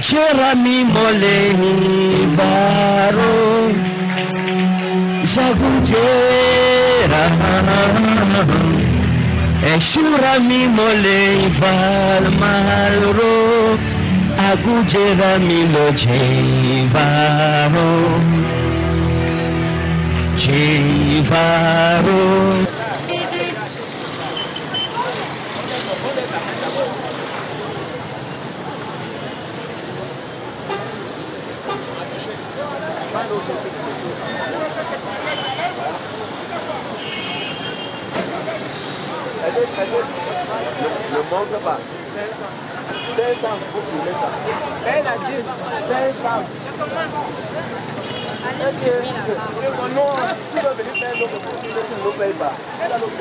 Jerami mole varo Zagujera Eshurami mole val malro Agujera milo jevaro Jevaro Ne manque pas. 500 pour trouver ça. Elle a dit 500. Non, tu vas venir faire l'autre pour tu ne payes pas. Elle a l'autre.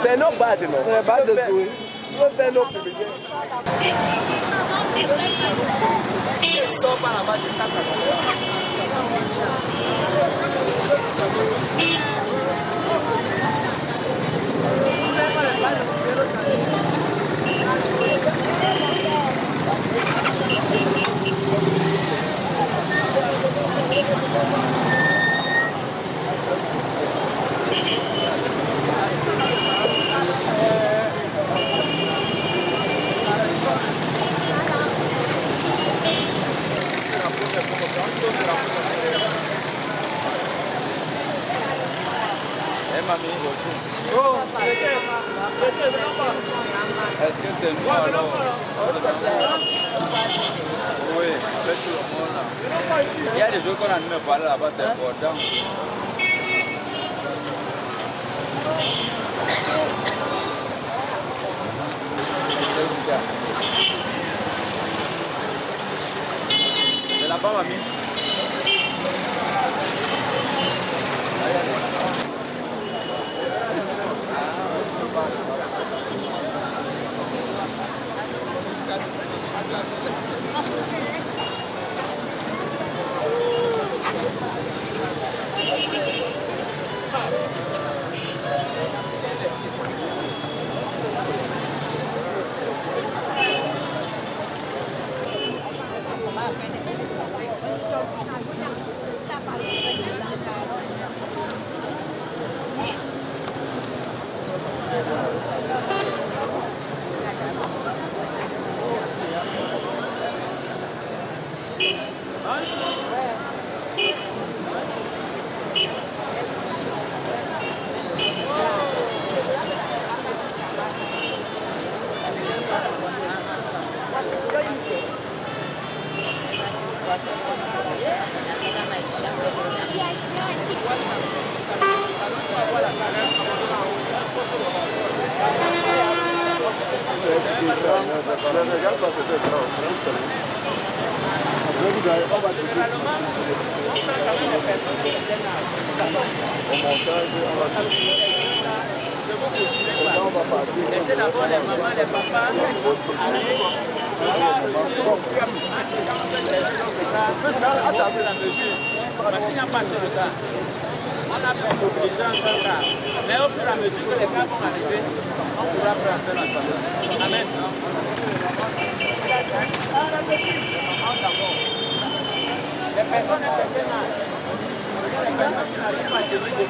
C'est nos badges, non? C'est les badges de souris. Tu veux faire l'autre publicité. Il sort par là-bas, je casse la Oh, est-ce que c'est moi alors? Oui, c'est tout le monde là. Il y a des choses qu'on a même parlé là-bas, c'est important. C'est là-bas, mamie. Laissez d'abord les mamans, les papas. Parce qu'il n'y a pas assez de temps. On a fait mobiliser un seul cas. Mais au fur et à mesure que les cas vont arriver, on pourra prendre la tendance. Amen. Les personnes à certain âge. Les personnes qui n'arrivent pas à tenir des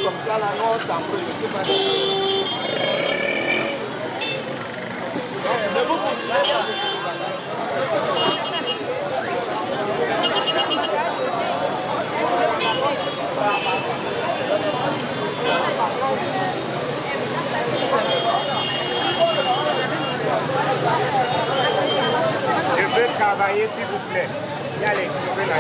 comme ça, là, non, ça peut pas. Travaillez s'il vous plaît. Il y a les cheveux là.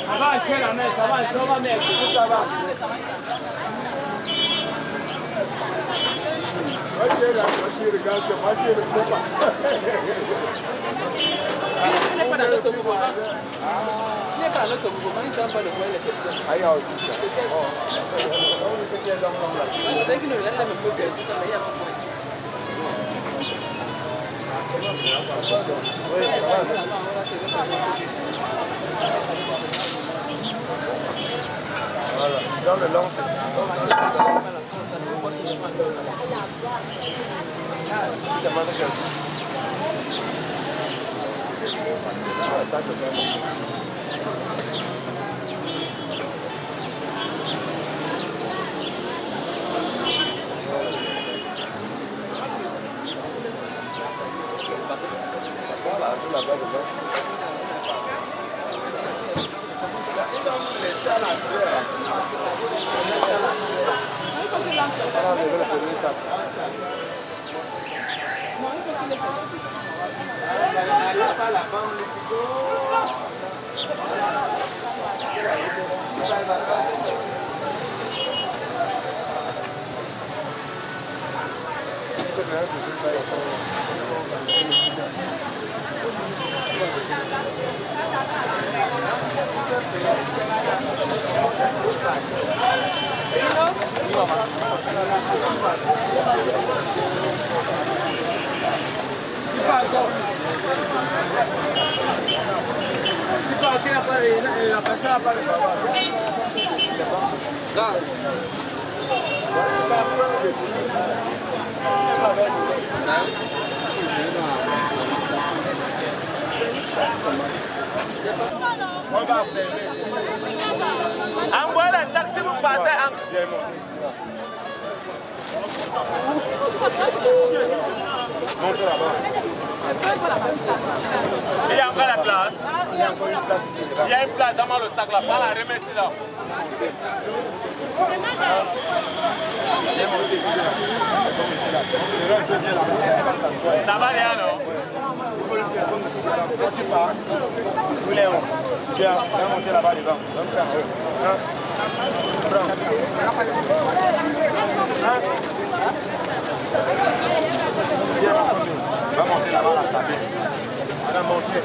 Ça va, tiens la main, ça va, ça va, mec, ça va. Tu n'es pas dans notre mouvement. Tu n'es pas dans notre mouvement, ils ne savent pas de quoi il est question. C'est qu'ils ne regardent pas même que c'est un meilleur point. Voilà, dans le long, c'est Envoyez la taxi, vous partez en... montre là-bas. Il y a encore la place. Il y a encore une place ici. Il y a une place dans le sac là. Prends la remettre là. Ça va rien non? Quand tu pars, où est on? Tu vas monter là-bas devant. Va me faire un. Prends. Va monter là-bas la cabine. On a monté.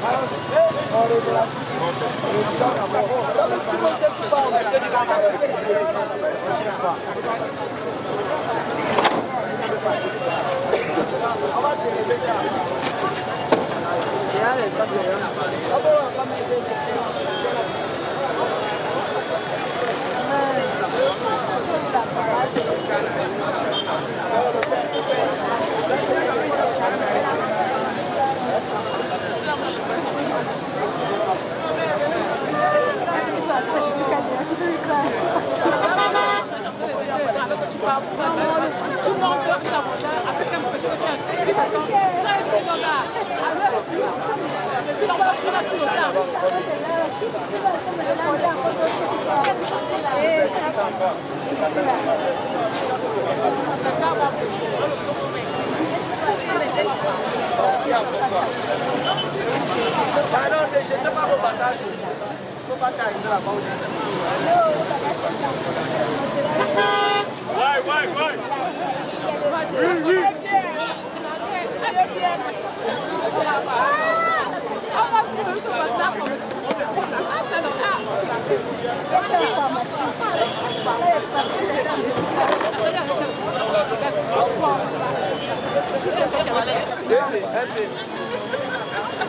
Gracias.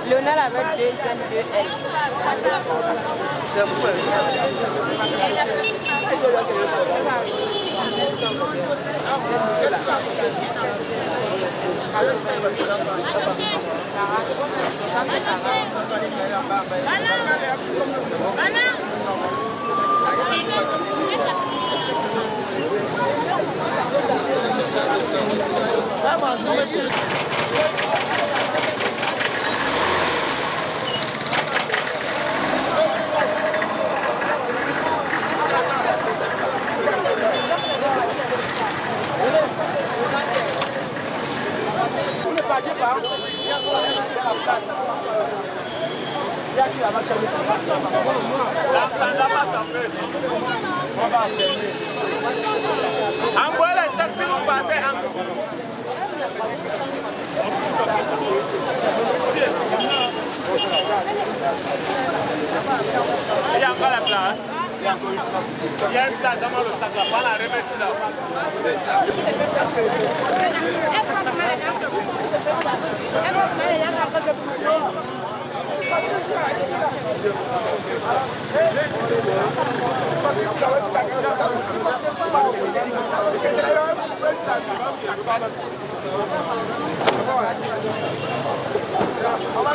Lionel avec 2 N, 2 L. Il y a encore la place. Il y a une place dans le sac là, pas la remettre là. Ouais. Oui.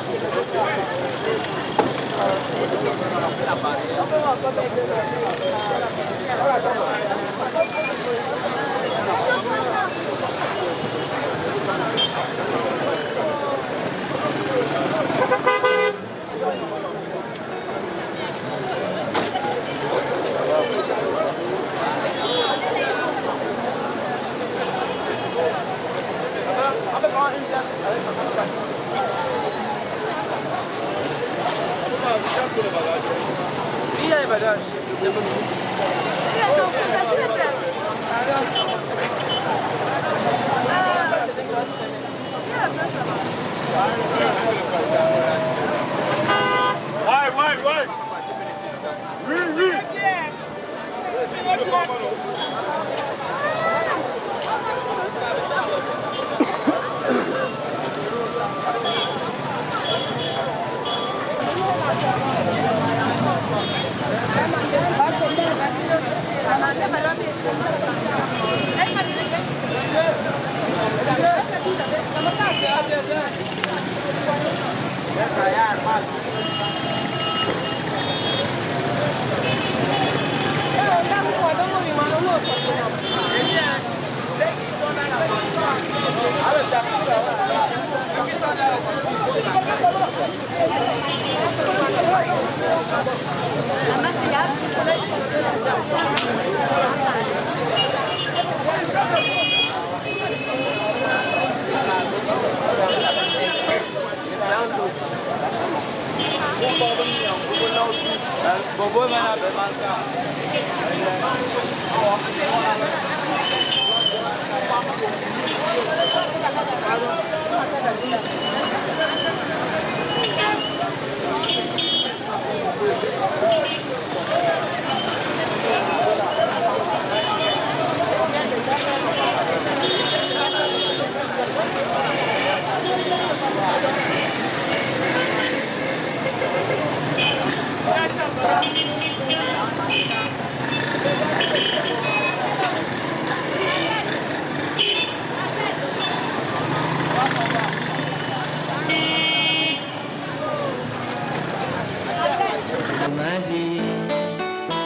Ma vie,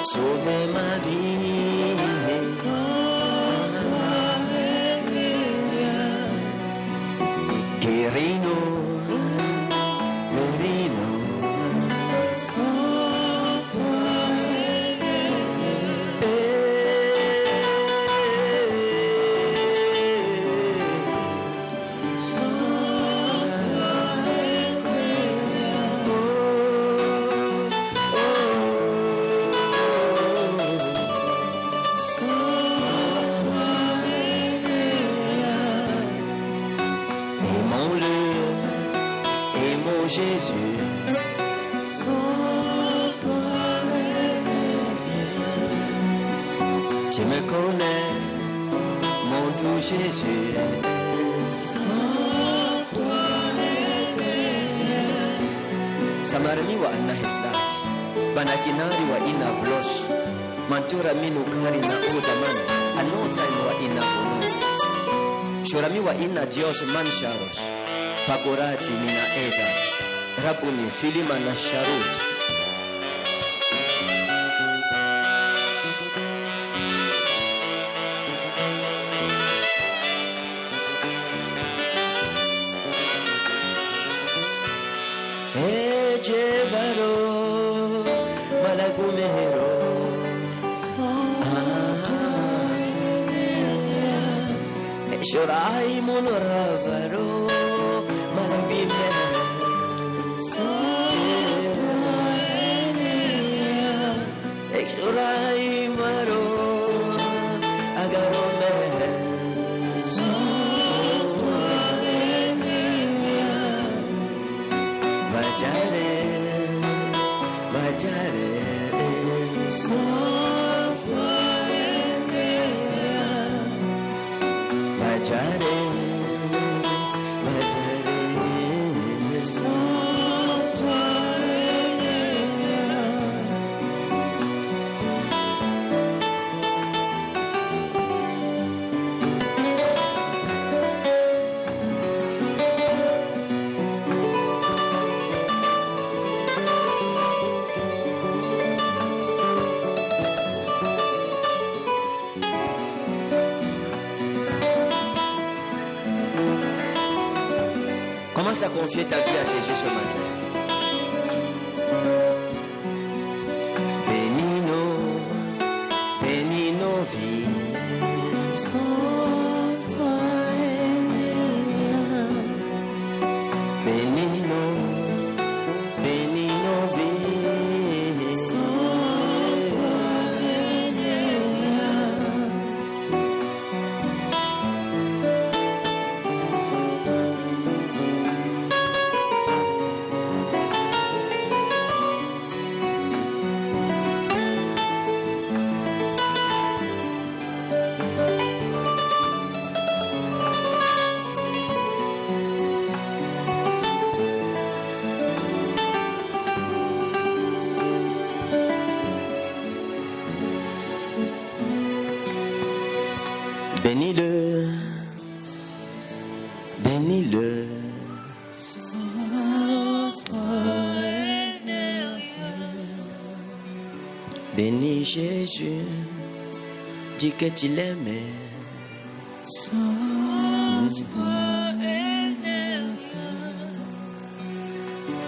sauver ma vie, Quirino, Jésus, sauve-toi, tu me connais, mon doux Jésus, sauve-toi, Samarmi wa anna Heslach, Banakinari wa ina Vlosh, Mantura minu kari na Udaman, Anota wa ina Bulu, Shurami wa ina Dios Mansharos, Pagoraji mina Eda, Rabuni Filima na Sharut. Ejevaro Malagumero Shorai Monoravaro Malagumero Shorai Maro Agarome Vajare Vajare Vajare Commence à confier ta vie à Jésus ce matin. Bénis nos vies. Sauve-toi, bénis nos vies. Sauve-toi, bénis-le, bénis-le. Bénis Jésus, dis que tu l'aimais.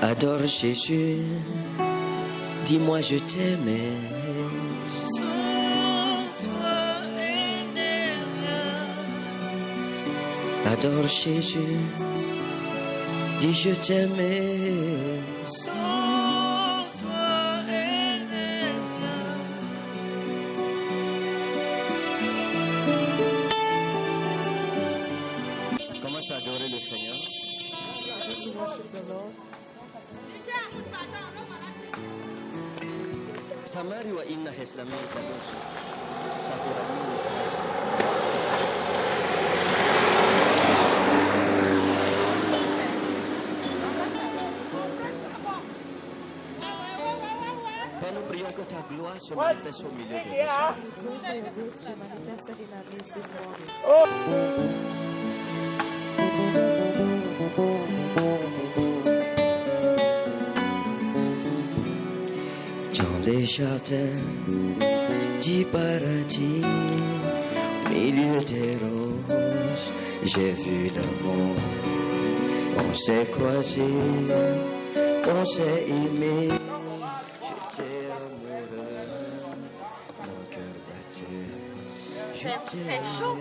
Adore Jésus, dis-moi je t'aimais. Adore Jésus, dis je t'aimais. Commence à adorer le Seigneur. Samari wa inna heslami talos. Sakurami. Nous prions que ta gloire se manifeste au milieu de nous. Dans les jardins du paradis, au milieu des roses, j'ai vu l'amour. On s'est croisés, on s'est aimés. C'est chaud,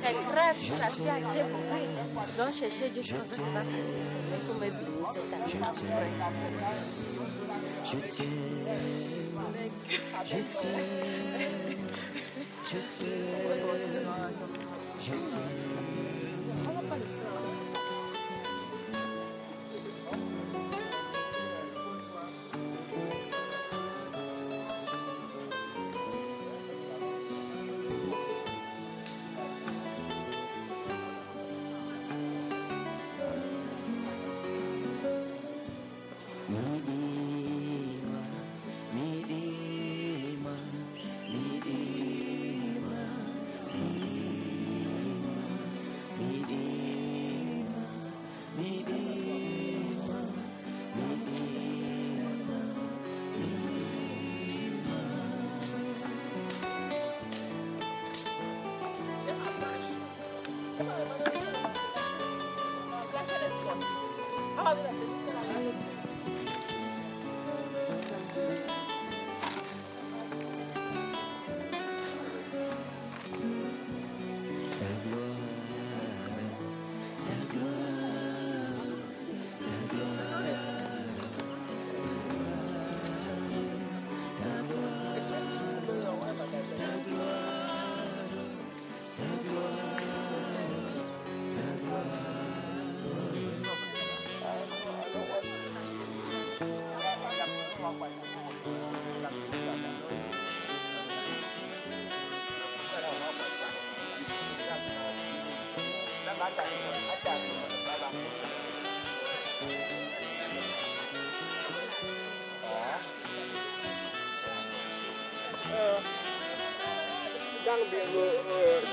c'est grave, je suis à Dieu pour moi. Donc chercher Dieu, je ne sais pas passer. Il faut me bénir cette année après. Je t'aime.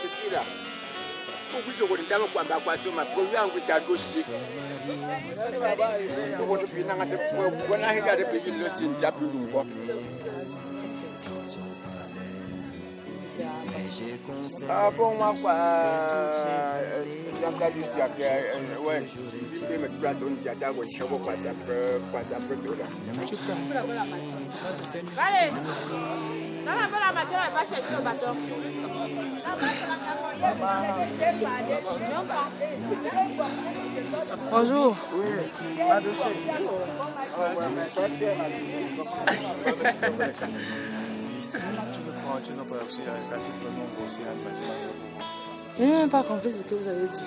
Ceci là. Pourquoi tu regardes dans quoi tu m'as produit un petit dossier. Ah bon, moi, j'entends lui dire que, ouais, il me dit que on dit à Dago, je sais pas quoi ça peut là. Allez, dans la matière, elle va chercher le bâton. Bonjour. Oui, pas de Je n'ai même pas compris ce que vous avez dit.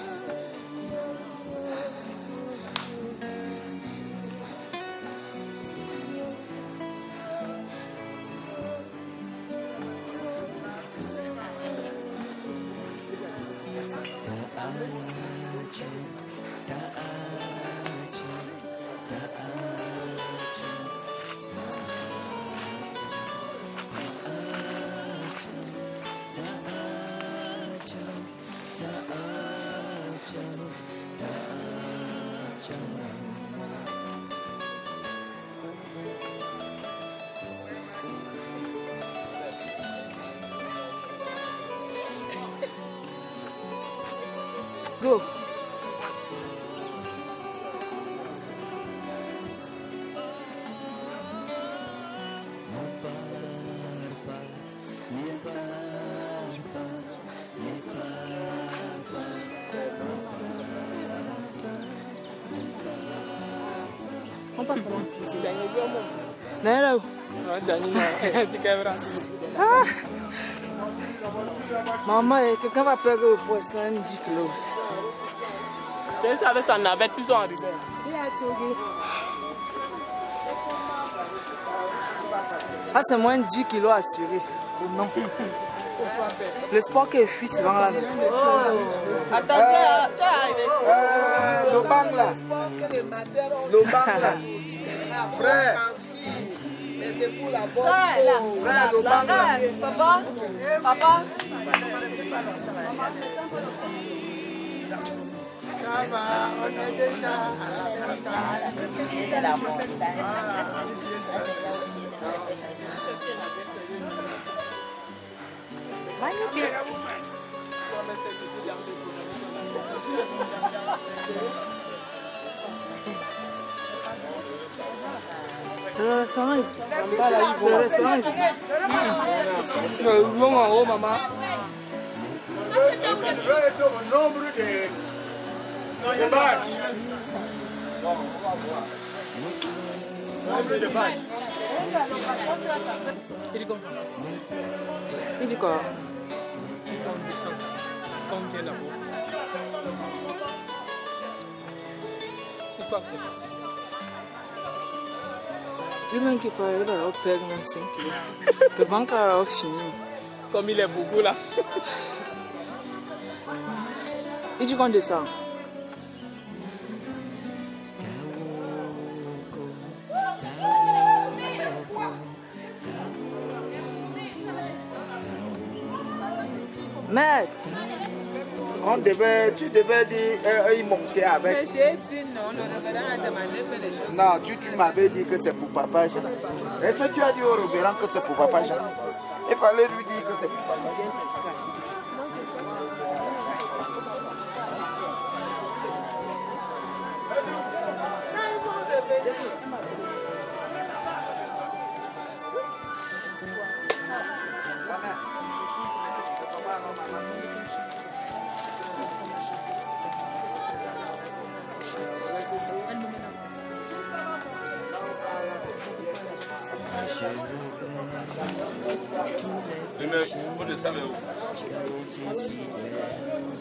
Go. On passe par là. Là, où? Ah. Maman, quelqu'un va peser au poste là, 10 kilos. C'est ça avec sa navette, ils sont arrivés. Ah, c'est moins de 10 kilos assuré. Non. Le sport que je suis souvent là. Attends, tu es arrivé. Le bang là. Le bang là. Frère. Mais c'est pour la bonne. Frère, le bang là. Papa. Ça va, on est déjà à la montagne. Magnifique. C'est le restaurant ici. C'est le restaurant ici. Long en haut, maman. Le nombre de badges. Nombre de badges. Il dit quoi? Combien là-haut? Je crois que c'est facile. Lui-même qui parle, il va leur perdre 5 kilos. Le banque a fini. Comme il est beaucoup là. Il dit qu'on descend. Mec, Tu devais dire, il montait avec. Mais j'ai dit non, on aurait demandé que les choses. Non, tu m'avais dit que c'est pour papa Jean. Est-ce que tu as dit au révérend que c'est pour papa Jean? Il fallait lui dire que c'est pour papa Jean.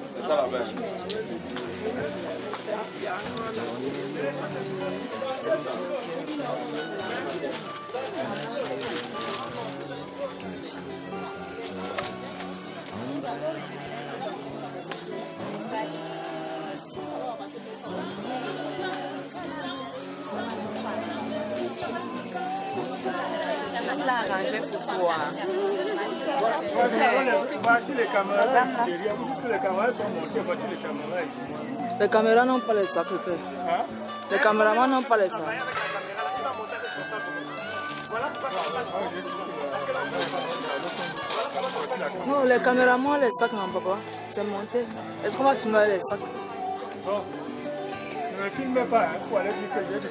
C'est ça la base. l'a arrangé pour toi. Voici les caméras derrière. Vous dites que les caméras sont montées. Voici les caméras ici. Les caméras n'ont pas les sacs, le père. Hein? Les caméramans n'ont pas les sacs. Non, les caméramans, les sacs, non, papa. C'est monté. Est-ce qu'on va filmer les sacs? Bon. Ne me filme pas, hein, pour aller dire que j'ai dit.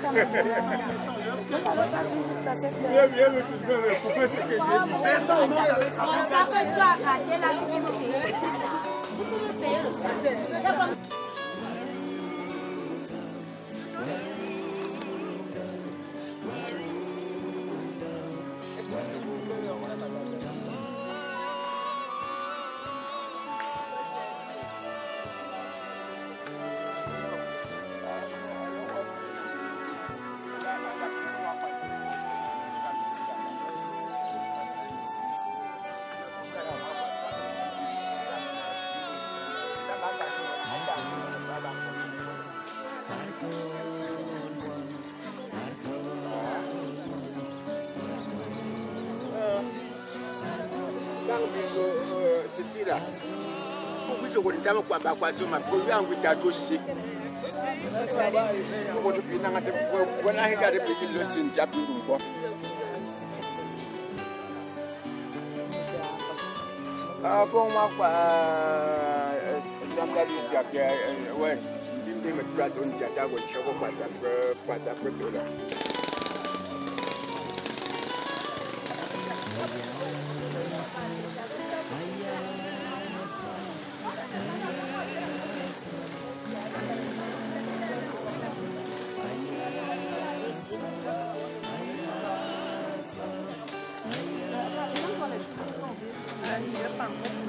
Viens me filmer, couper ce que j'ai dit. Ceci là, pourquoi tu connais pas quoi quoi tu m'as posé un coup d'ajouter. Pourquoi tu fais n'importe quoi? Voilà, regarde petit le signe diable ou quoi? Ah bon moi quoi? Ça me dit que ouais, il me met place on dit à ta gauche, je vois pas ça côté là.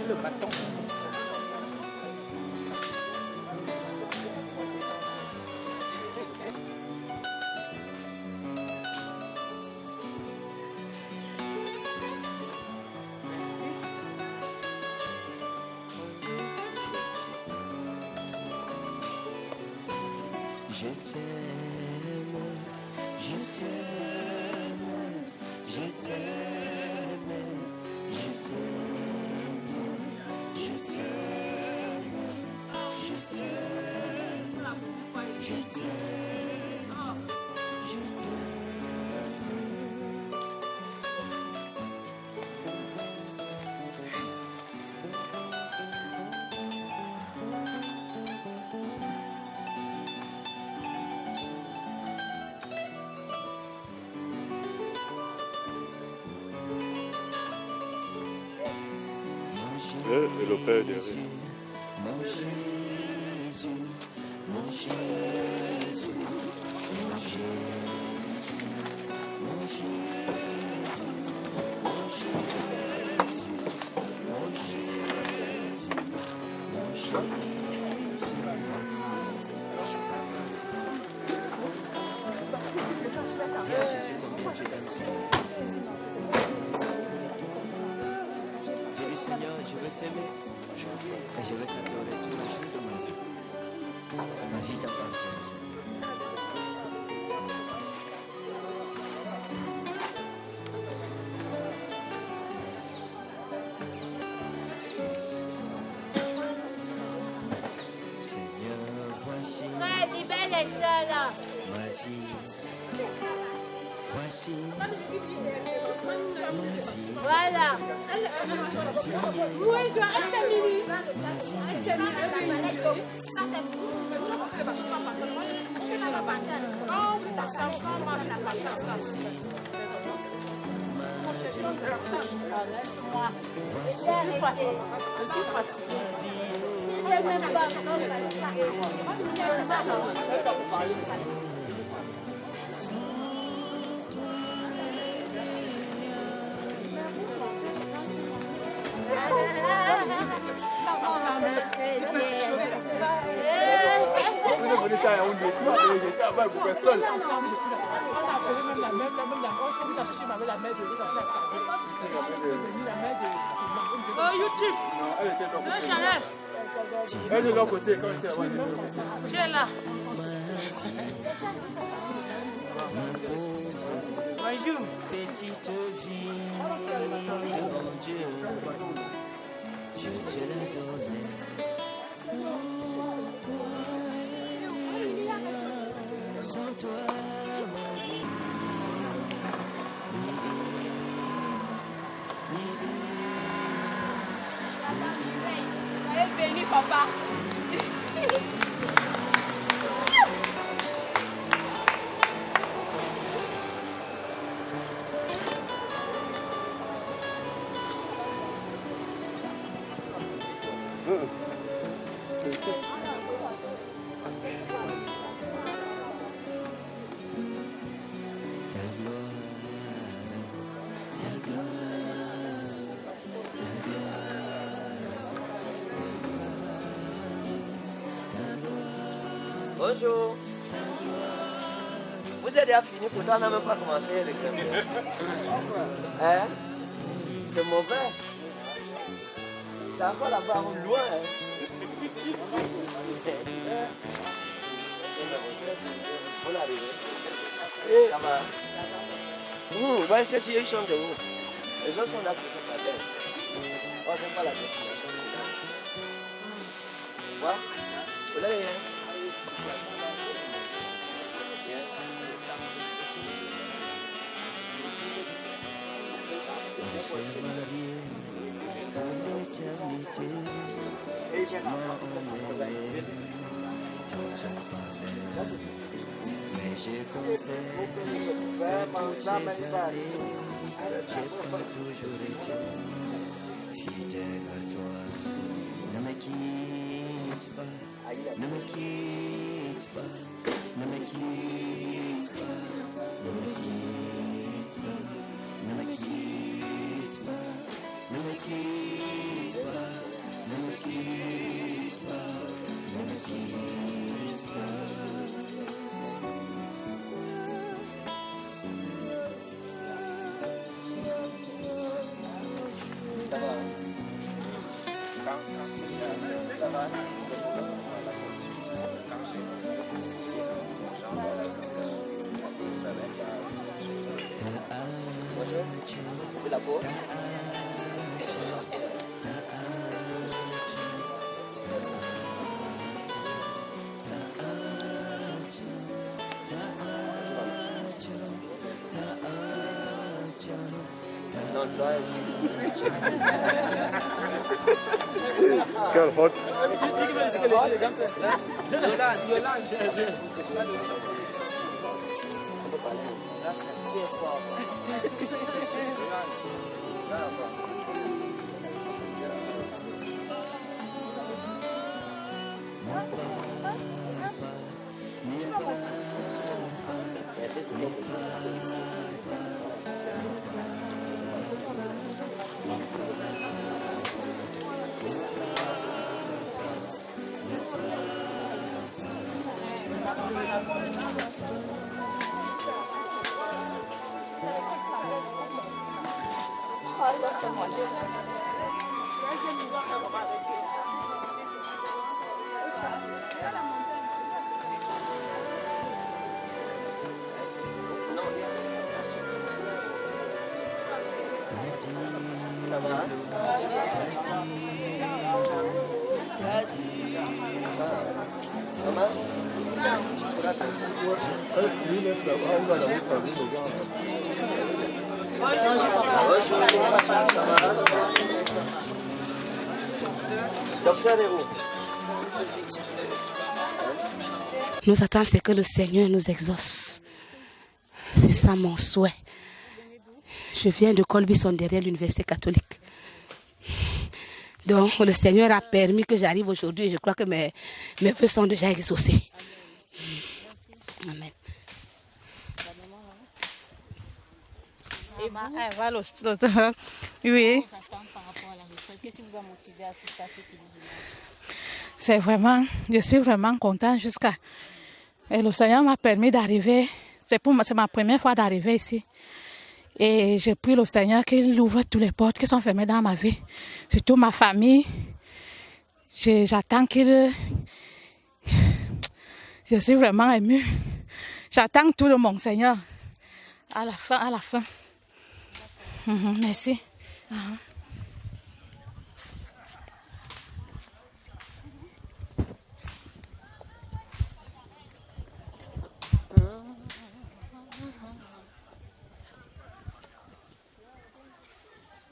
Le bâton. Je t'aime, je t'aime, je t'aime, je t'aime, je t'aime, je t'aime, je t'aime, je Et le père derrière. Mon Jésus, mon Jésus, mon Jésus, mon Jésus, mon Jésus, mon Jésus, mon Jésus. Tiens, Jésus, combien tu aimes Seigneur. Seigneur, je vais t'aimer et je vais t'adorer tous les jours de ma vie. Ma vie t'appartient, Seigneur. Seigneur, voici Frère, libère les sœurs là. ma vie. Voici ma vie. Voilà. Oui, tu as Oh, YouTube. Non, elle était dans C'est Chanel. elle est de l'autre côté quand c'est Tu es là. Bonjour. joue. Petite vie de mon Dieu, je te l'ai donnée. Sans toi, ma vie. Soyez béni, papa. Ta gloire, ta gloire, ta gloire. Bonjour. Vous avez déjà fini, pourtant on n'a même pas commencé le camion. Hein? C'est mauvais. C'est encore là-bas, loin. Hein? On est arrivé. Ça va. Ouais, c'est si ils sont de où? Les autres sont là pour se faire. Oh, c'est pas la destination. Ouais? Vous l'avez, hein? On s'est mariés dans l'éternité. Mais j'ai compris que toutes ces années, j'ai pas toujours été fidèle à toi. Ne me quitte pas, ne me quitte pas, ne me quitte pas, ne me quitte pas, ne me quitte pas, ne me quitte pas, ne me quitte pas, ne me quitte pas. Quel hot. Nous attendons c'est que le Seigneur nous exauce. C'est ça mon souhait. Je viens de Colbison derrière l'université catholique. Donc le Seigneur a permis que j'arrive aujourd'hui et je crois que mes vœux sont déjà exaucés. Amen. Et oui. Qu'est-ce qui vous a motivé à assister à ce pèlerinage? Je suis vraiment contente jusqu'à... Et le Seigneur m'a permis d'arriver. C'est ma première fois d'arriver ici. Et j'ai pris le Seigneur qu'il ouvre toutes les portes qui sont fermées dans ma vie. Surtout ma famille. J'attends qu'il... Je suis vraiment émue. J'attends tout de mon Seigneur. À la fin, à la fin. Merci.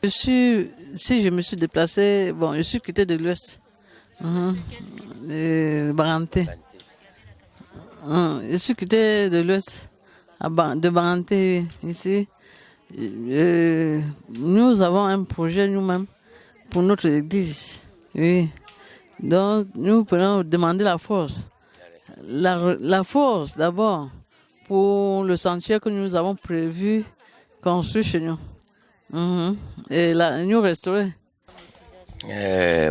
Si je me suis déplacée, bon, je suis quitté de l'Ouest, de Baranté. Je suis quitté de l'Ouest, de Baranté, ici. Nous avons un projet nous-mêmes pour notre église. Oui. Donc, nous pouvons demander la force. La force d'abord pour le sentier que nous avons prévu construire chez nous. Et là, nous restaurer. Je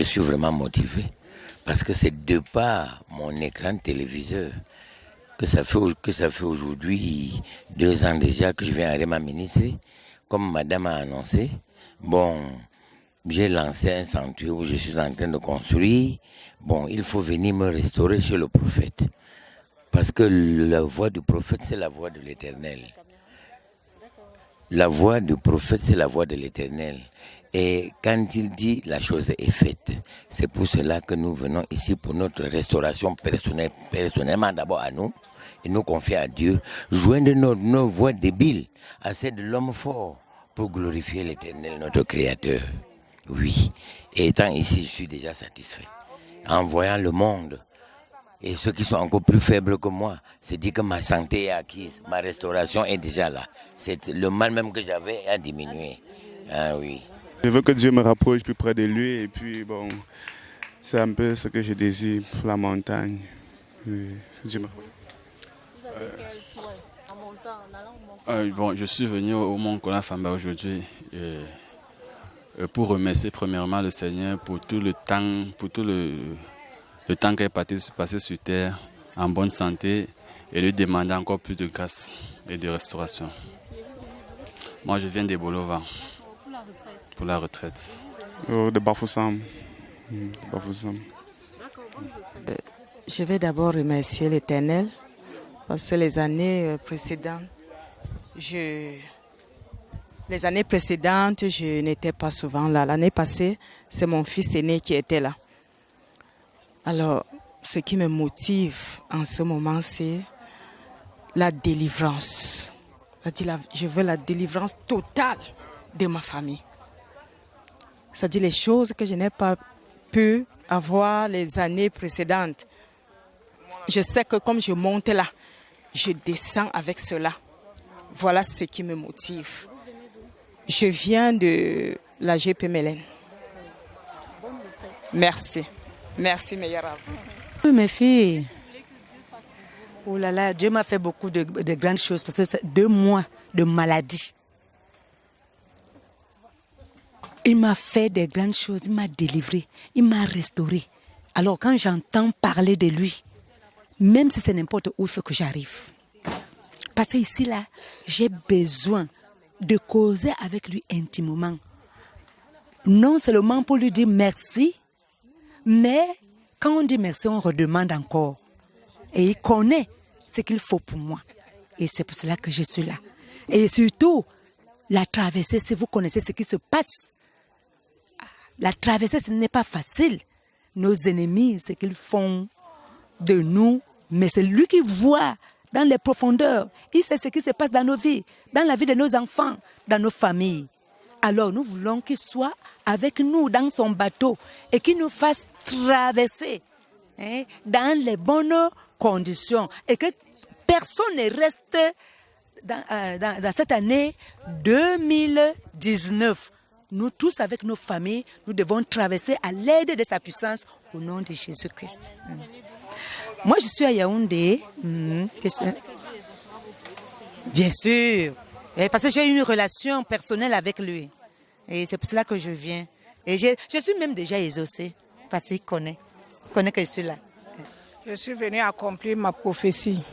suis vraiment motivé parce que c'est de par mon écran téléviseur que ça fait aujourd'hui 2 ans déjà que je viens arrêter ma ministrie. Comme madame a annoncé, bon, j'ai lancé un chantier où je suis en train de construire. Bon, il faut venir me restaurer chez le prophète. Parce que la voix du prophète, c'est la voix de l'Éternel. La voix du prophète, c'est la voix de l'Éternel. Et quand il dit, la chose est faite. C'est pour cela que nous venons ici pour notre restauration personnellement d'abord à nous, et nous confier à Dieu, joindre nos voix débiles à celles de l'homme fort pour glorifier l'Éternel, notre Créateur. Oui. Et étant ici, je suis déjà satisfait. En voyant le monde, et ceux qui sont encore plus faibles que moi, c'est dit que ma santé est acquise, ma restauration est déjà là. C'est le mal même que j'avais a diminué. Ah oui. Je veux que Dieu me rapproche plus près de lui et puis bon, c'est un peu ce que je désire pour la montagne. Oui. Dieu me... Vous avez quel souhait en montant, en allant monter? Bon, je suis venu au Mont Kola-Famba aujourd'hui pour remercier premièrement le Seigneur pour tout le temps, le temps qu'elle est passé sur terre en bonne santé et lui demander encore plus de grâce et de restauration. Moi, je viens de Bolova. Pour la retraite. De Bafoussam. Je vais d'abord remercier l'Éternel parce que les années précédentes, je n'étais pas souvent là. L'année passée, c'est mon fils aîné qui était là. Alors, ce qui me motive en ce moment, c'est la délivrance. Je veux la délivrance totale de ma famille. C'est-à-dire les choses que je n'ai pas pu avoir les années précédentes. Je sais que comme je monte là, je descends avec cela. Voilà ce qui me motive. Je viens de la GP Mélène. Merci. Merci, meilleur à vous. Oui, mes filles. Oh là là, Dieu m'a fait beaucoup de grandes choses parce que c'est 2 mois de maladie. Il m'a fait des grandes choses, il m'a délivré, il m'a restauré. Alors quand j'entends parler de lui, même si c'est n'importe où, il faut que j'arrive. Parce que ici, là, j'ai besoin de causer avec lui intimement. Non seulement pour lui dire merci, mais quand on dit merci, on redemande encore. Et il connaît ce qu'il faut pour moi. Et c'est pour cela que je suis là. Et surtout, la traversée, si vous connaissez ce qui se passe, la traversée, ce n'est pas facile. Nos ennemis, ce qu'ils font de nous, mais c'est lui qui voit dans les profondeurs. Il sait ce qui se passe dans nos vies, dans la vie de nos enfants, dans nos familles. Alors nous voulons qu'il soit avec nous dans son bateau et qu'il nous fasse traverser dans les bonnes conditions et que personne ne reste dans cette année 2019. Nous tous avec nos familles, nous devons traverser à l'aide de sa puissance au nom de Jésus-Christ. Moi je suis à Yaoundé. Bien sûr. Parce que j'ai une relation personnelle avec lui. Et c'est pour cela que je viens. Et je suis même déjà exaucée. Parce qu'il connaît. Il connaît que je suis là. Je suis venue accomplir ma prophétie.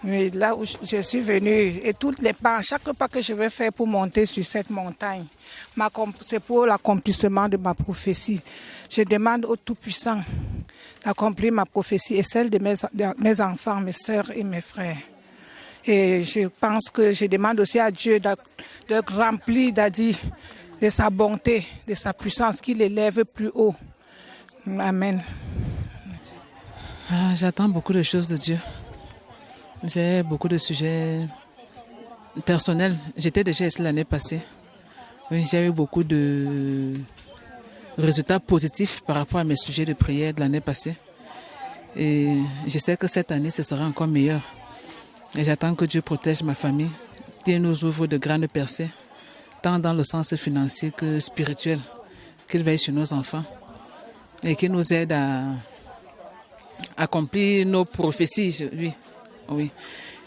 Mais là où je suis venue, et toutes les pas, chaque pas que je vais faire pour monter sur cette montagne, c'est pour l'accomplissement de ma prophétie. Je demande au Tout-Puissant d'accomplir ma prophétie et celle de mes enfants, mes sœurs et mes frères. Et je pense que je demande aussi à Dieu de remplir, de sa bonté, de sa puissance, qu'il élève plus haut. Amen. J'attends beaucoup de choses de Dieu. J'ai beaucoup de sujets personnels. J'étais déjà ici l'année passée. Oui, j'ai eu beaucoup de résultats positifs par rapport à mes sujets de prière de l'année passée. Et je sais que cette année, ce sera encore meilleur. Et j'attends que Dieu protège ma famille, qu'il nous ouvre de grandes percées, tant dans le sens financier que spirituel, qu'il veille sur nos enfants et qu'il nous aide à accomplir nos prophéties. Oui.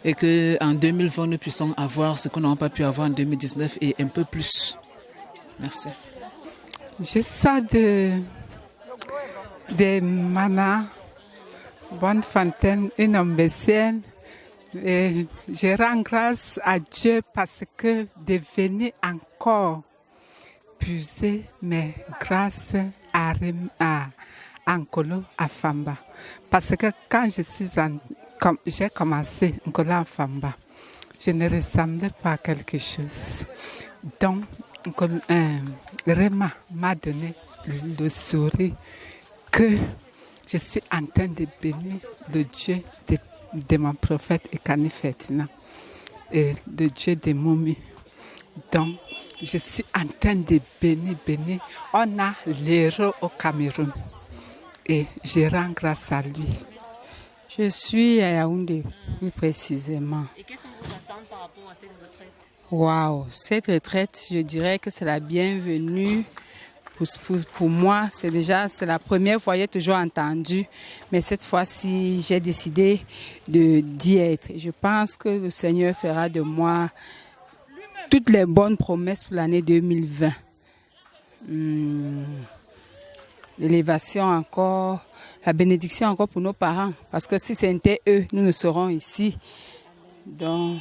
Et qu'en 2020, nous puissions avoir ce qu'on n'a pas pu avoir en 2019 et un peu plus. Merci. Je sors de Mana, Bonne Fontaine, une ambécienne. Et je rends grâce à Dieu parce que de venir encore puiser mes grâces à Nkolo, à Famba. Parce que quand j'ai commencé Nkolo à Famba, je ne ressemblais pas à quelque chose. Donc, Rema m'a donné le sourire que je suis en train de bénir le Dieu de mon prophète Ekani Ferdinand et le Dieu de Moumi. Donc, je suis en train de bénir. On a l'héros au Cameroun et je rends grâce à lui. Je suis à Yaoundé, plus précisément. Et qu'est-ce que vous attendez par rapport à cette retraite? Waouh, cette retraite, je dirais que c'est la bienvenue. Pour moi, c'est la première fois, j'ai toujours entendu, mais cette fois-ci, j'ai décidé d'y être. Je pense que le Seigneur fera de moi toutes les bonnes promesses pour l'année 2020. L'élévation encore, la bénédiction encore pour nos parents, parce que si c'était eux, nous ne serons ici. Donc,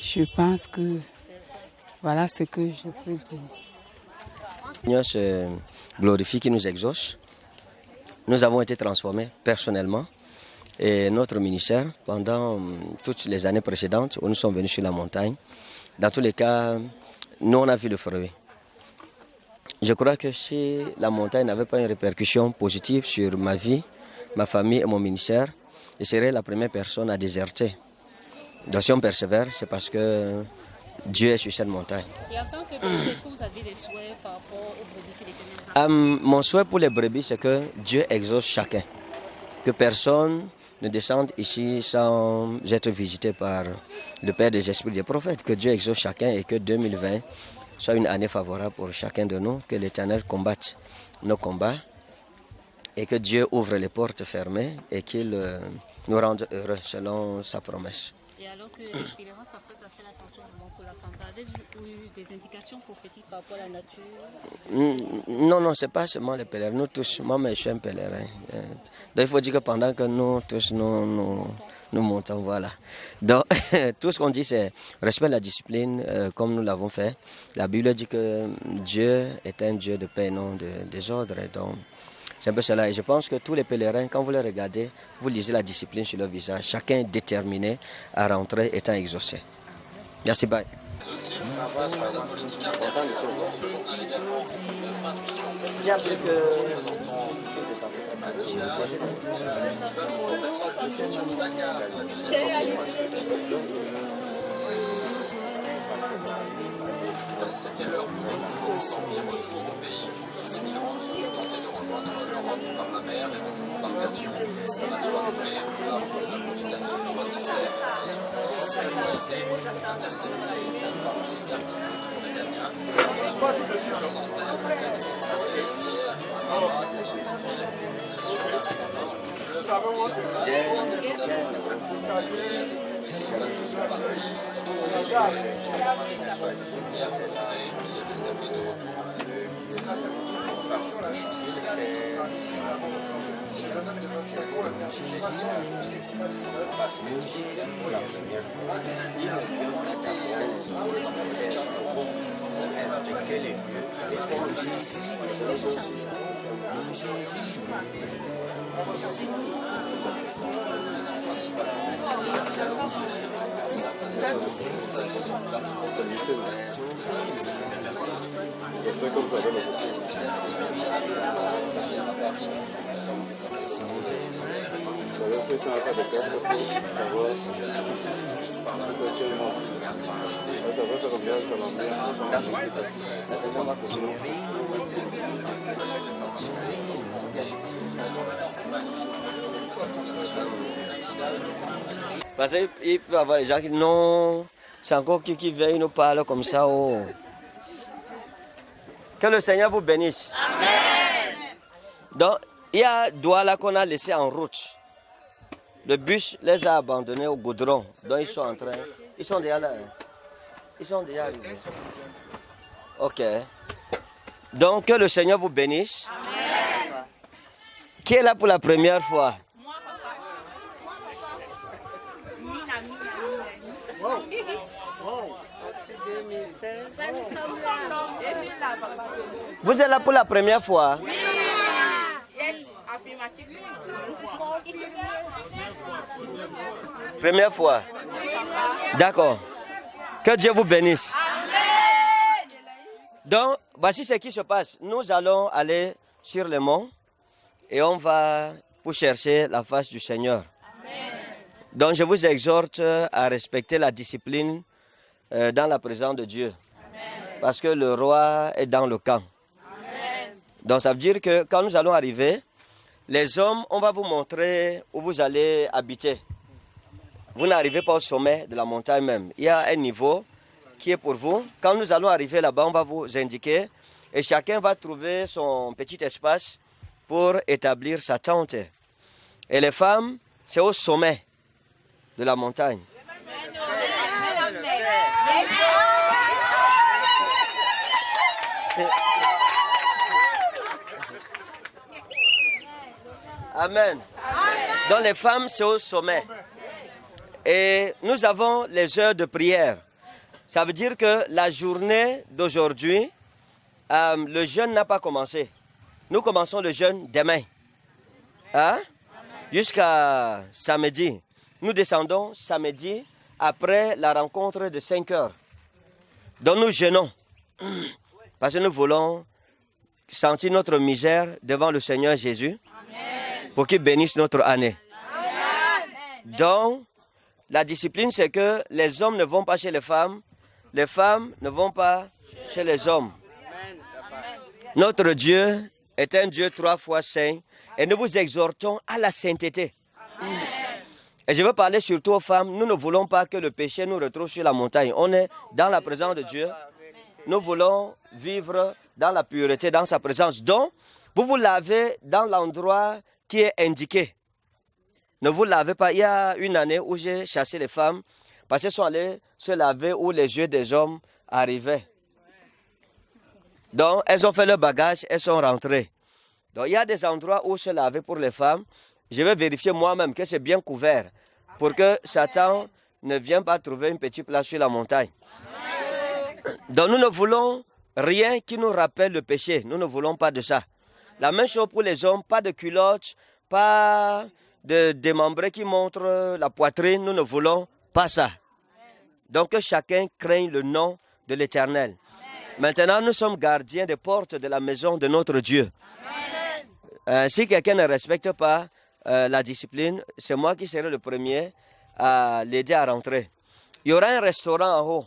je pense que voilà ce que je peux dire. Seigneur se glorifie, qui nous exauce. Nous avons été transformés personnellement et notre ministère pendant toutes les années précédentes où nous sommes venus sur la montagne. Dans tous les cas, nous on a vu le fruit. Je crois que si la montagne n'avait pas une répercussion positive sur ma vie, ma famille et mon ministère, je serais la première personne à déserter. Donc si on persévère, c'est parce que Dieu est sur cette montagne. Et en tant que brebis, est-ce que vous avez des souhaits par rapport aux brebis que l'Éternel Mon souhait pour les brebis, c'est que Dieu exauce chacun. Que personne ne descende ici sans être visité par le Père des esprits des prophètes. Que Dieu exauce chacun et que 2020 soit une année favorable pour chacun de nous. Que l'Éternel combatte nos combats et que Dieu ouvre les portes fermées et qu'il nous rende heureux selon sa promesse. Et alors que les pèlerins s'apprêtent à faire l'ascension de Mont Kolafamba, avez-vous eu des indications prophétiques par rapport à la nature? Non, ce n'est pas seulement les pèlerins. Nous tous, moi, je suis un pèlerin. Donc il faut dire que pendant que nous tous, nous montons, voilà. Donc tout ce qu'on dit, c'est respecter la discipline comme nous l'avons fait. La Bible dit que Dieu est un Dieu de paix, non de désordre. Donc c'est un peu cela. Et je pense que tous les pèlerins, quand vous les regardez, vous lisez la discipline sur leur visage. Chacun est déterminé à rentrer étant exaucé. Merci, bye. C'était leur retour au pays. 6 000 ans de tenter de rejoindre l'Europe par la mer et votre embarcation va se renouveler par la Napolitanie. Voici Parce qu'il peut y avoir des gens qui disent non, c'est encore qui vient, il nous parle comme ça. Oh. Que le Seigneur vous bénisse. Amen. Donc, il y a Douala qu'on a laissé en route. Le bus les a abandonnés au goudron. Donc, ils sont en train. Ils sont déjà là. Hein. Ils sont déjà arrivés. Ok. Donc, que le Seigneur vous bénisse. Amen. Qui est là pour la première fois? Vous êtes là pour la première fois? Oui. Première fois? D'accord. Que Dieu vous bénisse. Amen. Donc, voici ce qui se passe. Nous allons aller sur le mont et on va pour chercher la face du Seigneur. Amen. Donc, je vous exhorte à respecter la discipline dans la présence de Dieu. Amen. Parce que le roi est dans le camp. Amen. Donc ça veut dire que quand nous allons arriver, les hommes, on va vous montrer où vous allez habiter. Vous n'arrivez pas au sommet de la montagne même. Il y a un niveau qui est pour vous. Quand nous allons arriver là-bas, on va vous indiquer et chacun va trouver son petit espace pour établir sa tente. Et les femmes, c'est au sommet de la montagne. Amen. Donc les femmes, c'est au sommet. Et nous avons les heures de prière. Ça veut dire que la journée d'aujourd'hui, le jeûne n'a pas commencé. Nous commençons le jeûne demain. Hein? Jusqu'à samedi. Nous descendons samedi après la rencontre de 5 heures. Donc nous jeûnons. Parce que nous voulons sentir notre misère devant le Seigneur Jésus. Amen. Pour qu'il bénisse notre année. Amen. Donc, la discipline, c'est que les hommes ne vont pas chez les femmes ne vont pas chez les hommes. Amen. Notre Dieu est un Dieu 3 fois saint et nous vous exhortons à la sainteté. Amen. Et je veux parler surtout aux femmes. Nous ne voulons pas que le péché nous retrouve sur la montagne. On est dans la présence de Dieu. Nous voulons vivre dans la pureté, dans sa présence. Donc, vous vous lavez dans l'endroit qui est indiqué. Ne vous lavez pas. Il y a une année où j'ai chassé les femmes parce qu'elles sont allées se laver où les yeux des hommes arrivaient. Donc, elles ont fait leur bagage, elles sont rentrées. Donc, il y a des endroits où se laver pour les femmes. Je vais vérifier moi-même que c'est bien couvert pour que Satan ne vienne pas trouver une petite place sur la montagne. Donc, nous ne voulons rien qui nous rappelle le péché. Nous ne voulons pas de ça. La même chose pour les hommes, pas de culottes, pas de démembrés qui montrent la poitrine. Nous ne voulons pas ça. Donc que chacun craigne le nom de l'Éternel. Maintenant, nous sommes gardiens des portes de la maison de notre Dieu. Si quelqu'un ne respecte pas la discipline, c'est moi qui serai le premier à l'aider à rentrer. Il y aura un restaurant en haut.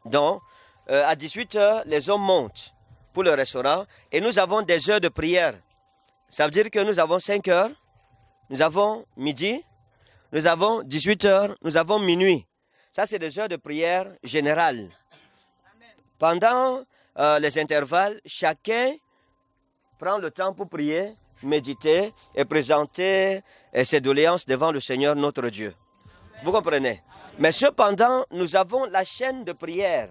Donc, à 18h, les hommes montent pour le restaurant et nous avons des heures de prière. Ça veut dire que nous avons 5 heures, nous avons midi, nous avons 18h, nous avons minuit. Ça, c'est des heures de prière générales. Pendant les intervalles, chacun prend le temps pour prier, méditer et présenter ses doléances devant le Seigneur notre Dieu. Vous comprenez? Mais cependant, nous avons la chaîne de prière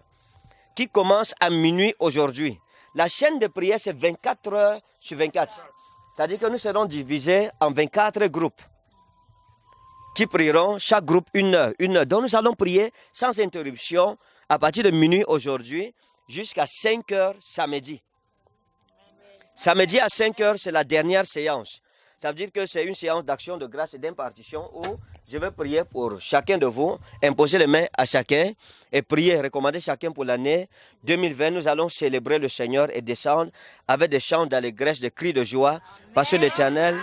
qui commence à minuit aujourd'hui. La chaîne de prière, c'est 24 heures sur 24. C'est-à-dire que nous serons divisés en 24 groupes qui prieront chaque groupe une heure. Donc nous allons prier sans interruption à partir de minuit aujourd'hui jusqu'à 5 heures samedi. Samedi à 5 heures, c'est la dernière séance. Ça veut dire que c'est une séance d'action de grâce et d'impartition où je vais prier pour chacun de vous, imposer les mains à chacun et prier, recommander chacun pour l'année 2020. Nous allons célébrer le Seigneur et descendre avec des chants d'allégresse, des cris de joie, parce que l'Éternel...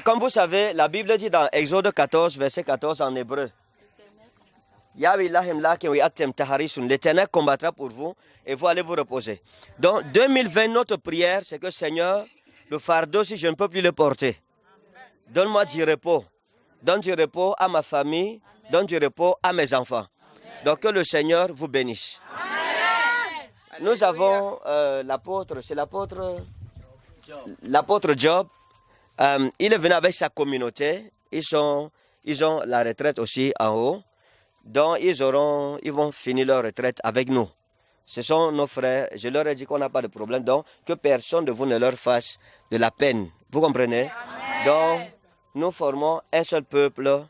Comme vous savez, la Bible dit dans Exode 14, verset 14 en hébreu, l'Éternel combattra pour vous et vous allez vous reposer. Donc 2020, notre prière, c'est que Seigneur, le fardeau, si je ne peux plus le porter, donne-moi du repos. Donne du repos à ma famille, donne du repos à mes enfants. Donc que le Seigneur vous bénisse. Nous avons l'apôtre, c'est l'apôtre Job. Il est venu avec sa communauté. Ils ont la retraite aussi en haut. Donc ils vont finir leur retraite avec nous. Ce sont nos frères. Je leur ai dit qu'on n'a pas de problème. Donc que personne de vous ne leur fasse de la peine. Vous comprenez? Donc nous formons un seul peuple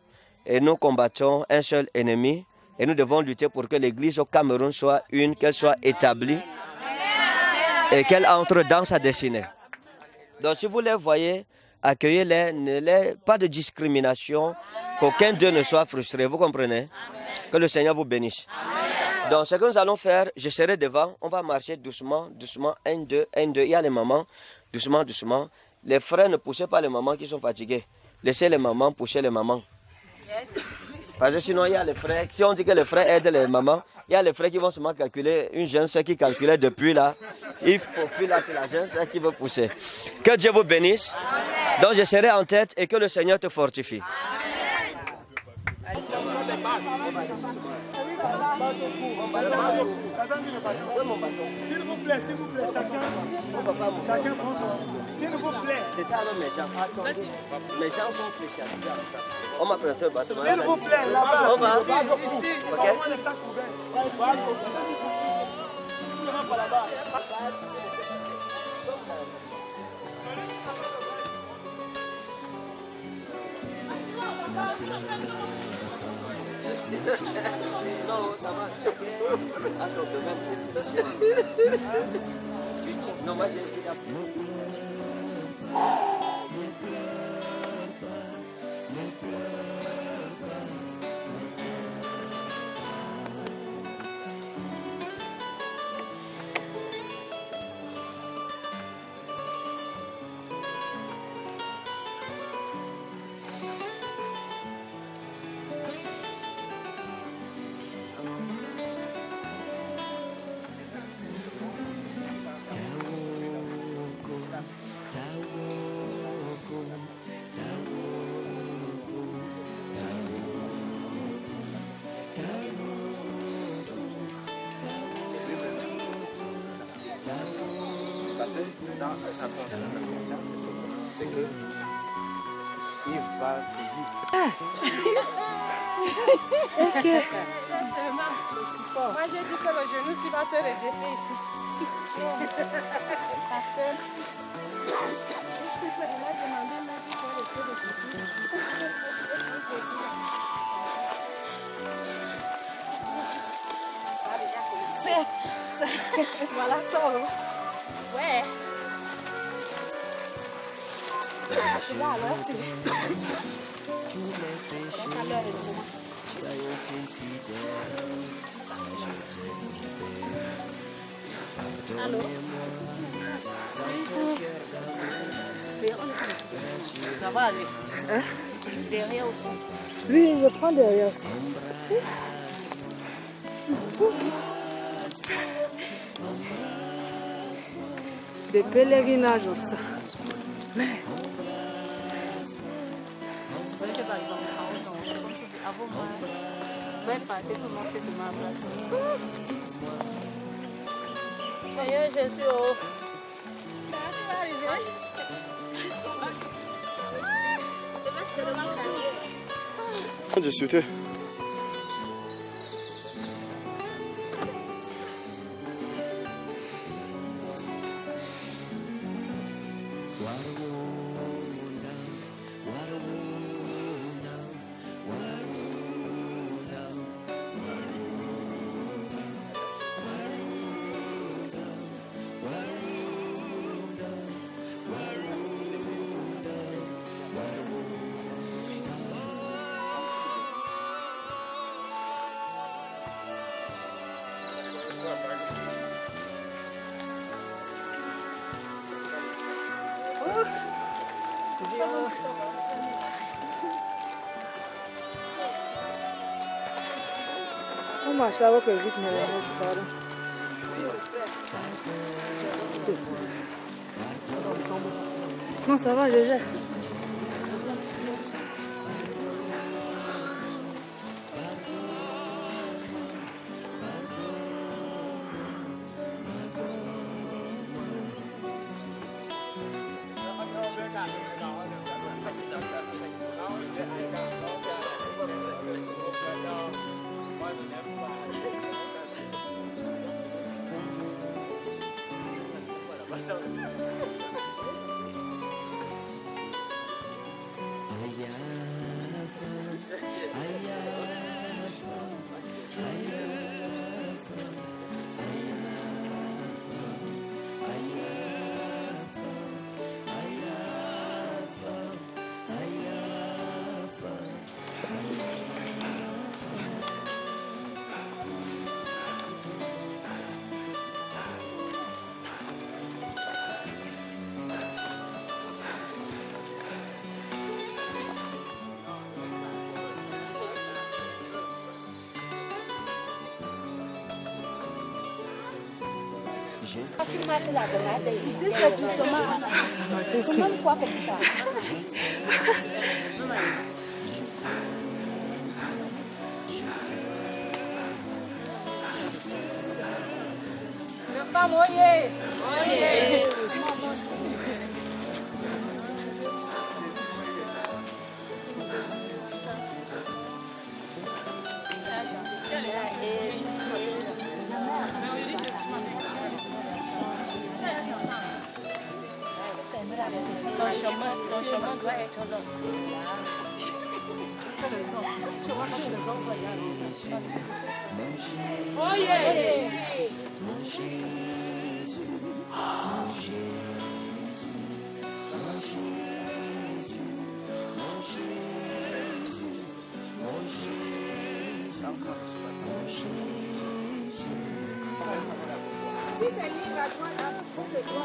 et nous combattons un seul ennemi. Et nous devons lutter pour que l'église au Cameroun soit une, qu'elle soit établie et qu'elle entre dans sa destinée. Donc si vous les voyez, accueillez-les, pas de discrimination, qu'aucun d'eux ne soit frustré. Vous comprenez? Que le Seigneur vous bénisse. Donc ce que nous allons faire, je serai devant, on va marcher doucement, doucement, 1, 2, 1, 2. Il y a les mamans, doucement, doucement. Les frères ne poussez pas les mamans qui sont fatigués. Laissez les mamans pousser les mamans. Parce que sinon, il y a les frères, si on dit que les frères aident les mamans, il y a les frères qui vont seulement calculer, une jeune sœur qui calculait depuis là, il faut plus là, c'est la jeune sœur qui veut pousser. Que Dieu vous bénisse. Donc je serai en tête et que le Seigneur te fortifie. S'il vous plaît, chacun prend son. S'il vous plaît. C'est ça, mes gens. Mes gens sont spécialisés. On m'a prêté un bâtiment. S'il vous plaît, là-bas. On va. Ici, ok. Non, ça va choquer à son domaine. Non, moi j'ai dit c'est que il va vite. Ok. Moi j'ai dit que le genou s'il va se redresser ici. Parfait. Voilà, solo. Ouais. Là, c'est... Tous mes péchés, tu as été fidèle, je t'ai libéré. Pardonnez-moi, dans ton cœur d'amour. Ça va aller. Hein? Derrière aussi. Oui, je prends derrière aussi. Des pèlerinages aussi. Mais... Seigneur Jésus, oh. Je souhaitais. Vamos achava que eu vi que não era esse cara. Non, ça va, je gère. Tu m'as fait la balade ici, c'est doucement. Comment quoi comme ça? Le femme, oyez! Oyez! Ton chemin doit être long. Oh yeah! Si c'est libre à toi, pour que toi,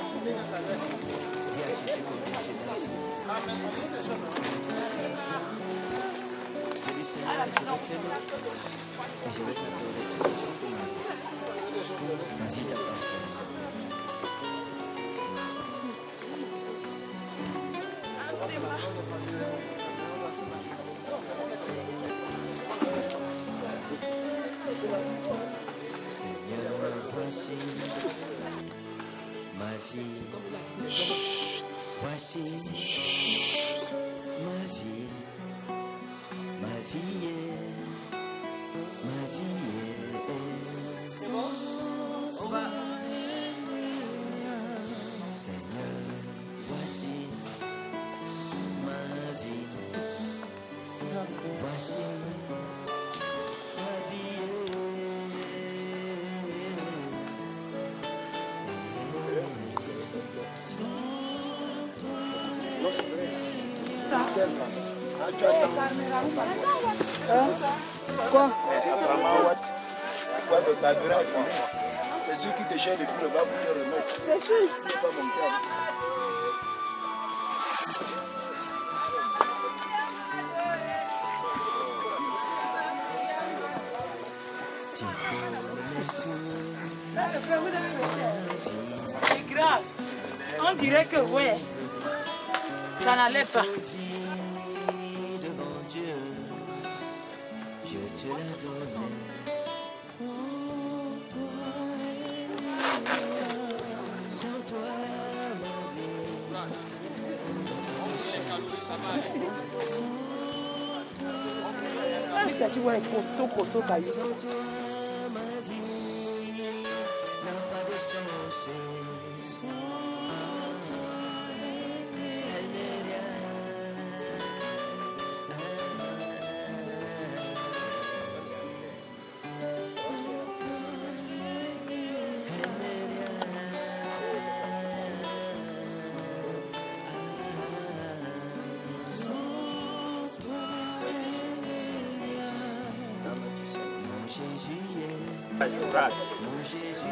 Seigneur, voici ma vie. Voici ma vie. Ma vie est, ma vie est sans toi. Seigneur, voici ma vie. Voici ma vie Quoi? C'est celui qui te gêne depuis le bas pour te remettre. C'est sûr. C'est pas mon cas. C'est grave. On dirait que ouais, ça n'allait pas. devant Dieu, je te l'ai donné. Sans toi, Tu vois, il faut ma vie n'a pas de sens. Elle n'est rien.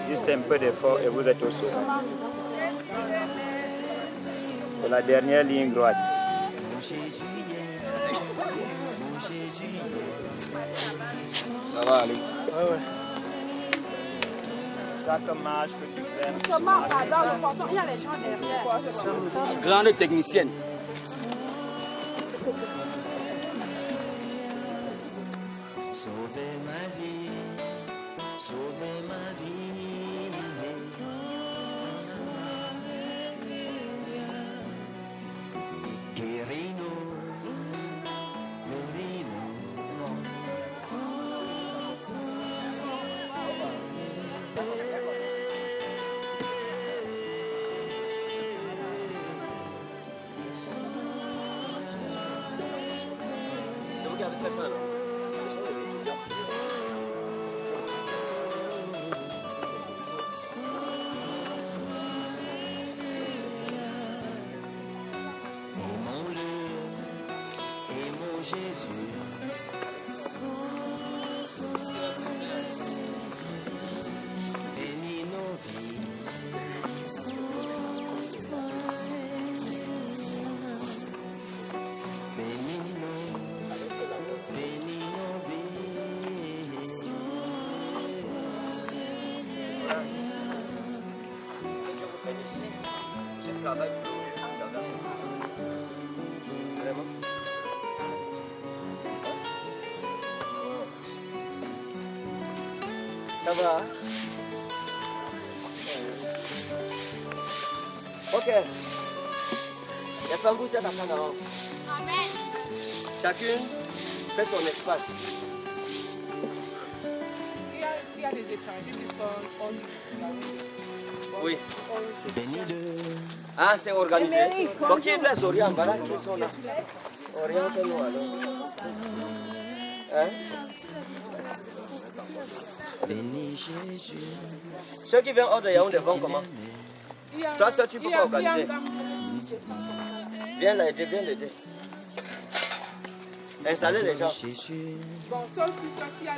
Juste un peu d'effort et vous êtes au sommet. C'est la dernière ligne droite. Ça va aller. Ouais. Chaque marche que tu fais. Comment ça dans le poisson? Il y a les gens derrière. Grande technicienne. Sauvez ma vie, sauvez ma vie. Guéris-nous, C'est vous qui avez fait ça, non? Jésus. Bénis nos vies. Bénis-nous, bénis nos vies. Je travaille pour le jardin. Vraiment? Ça va? Ok. Les femmes, vous êtes à prendre avant. Amen. Chacune fait son espace. S'il y a des étrangers qui sont Oui. Bénis-le. Ah, c'est organisé. Donc, qui laisse Orient, voilà, qui sont là. Oriente-nous alors. Hein? Bénis Jésus. Ceux qui viennent hors de Yaoundé vont comment? Toi seul, tu peux pas organiser. Viens l'aider, viens l'aider. Installer les gens. Jésus.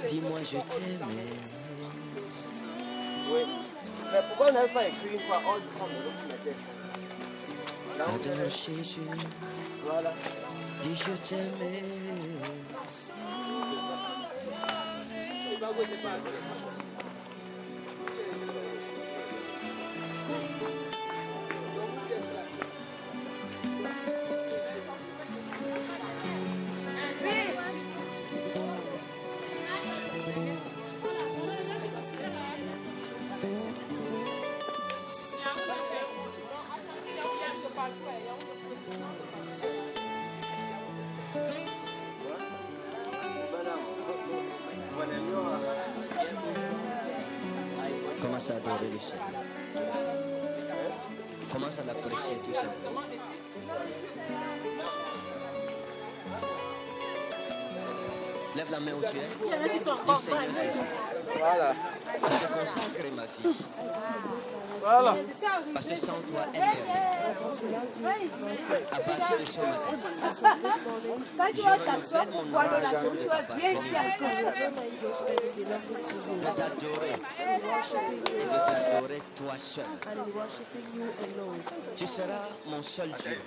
Dis-moi je t'aime. Oui. Mais pourquoi on n'avait pas écrit une fois hors du camp de l'autre? Adore Jésus. Voilà. Dis je t'aime. Commence à adorer le Seigneur. Commence à l'apprécier tout simplement. Lève la main où tu es. Du Seigneur Jésus. Voilà. Je consacre ma vie. Voilà. Parce que sans toi, elle est. À partir de ce matin, je renouvelle mon engagement de t'appartenir, de t'adorer et de t'adorer toi seul. Tu seras mon seul Dieu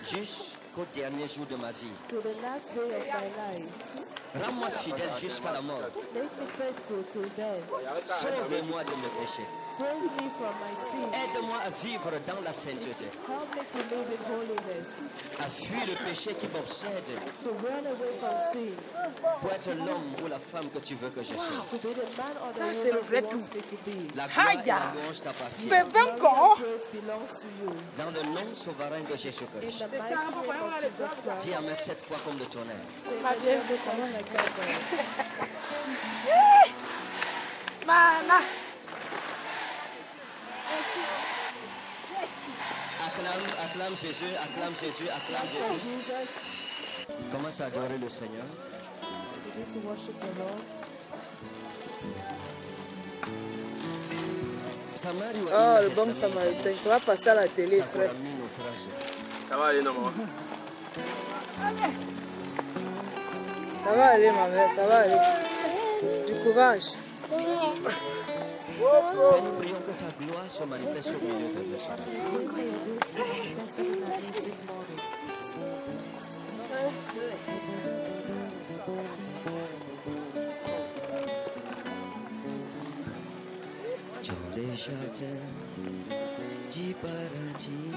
jusqu'au dernier jour de ma vie. Rends-moi fidèle jusqu'à la mort. Sauve-moi de mes péchés. Aide-moi à vivre dans la sainteté. À fuir le péché qui m'obsède. Pour être l'homme ou la femme que tu veux que je sois. Ça, c'est le vrai tout. La gloire et la louange t'appartiennent. Bébé encore. Dans le nom souverain de Jésus-Christ. Dis Amen 7 fois comme le tonnerre. Mama. Acclame Jésus, acclame Jésus, acclame Jésus. Commence à adorer le Seigneur. Ah, le bon samaritain, ça va passer à la télé, frère. Ça va aller, non, maman? Ça va aller, ma mère, ça va aller. Du courage. Père, nous prions que ta gloire se manifeste au milieu de nous ce matin. Dans les jardins du paradis,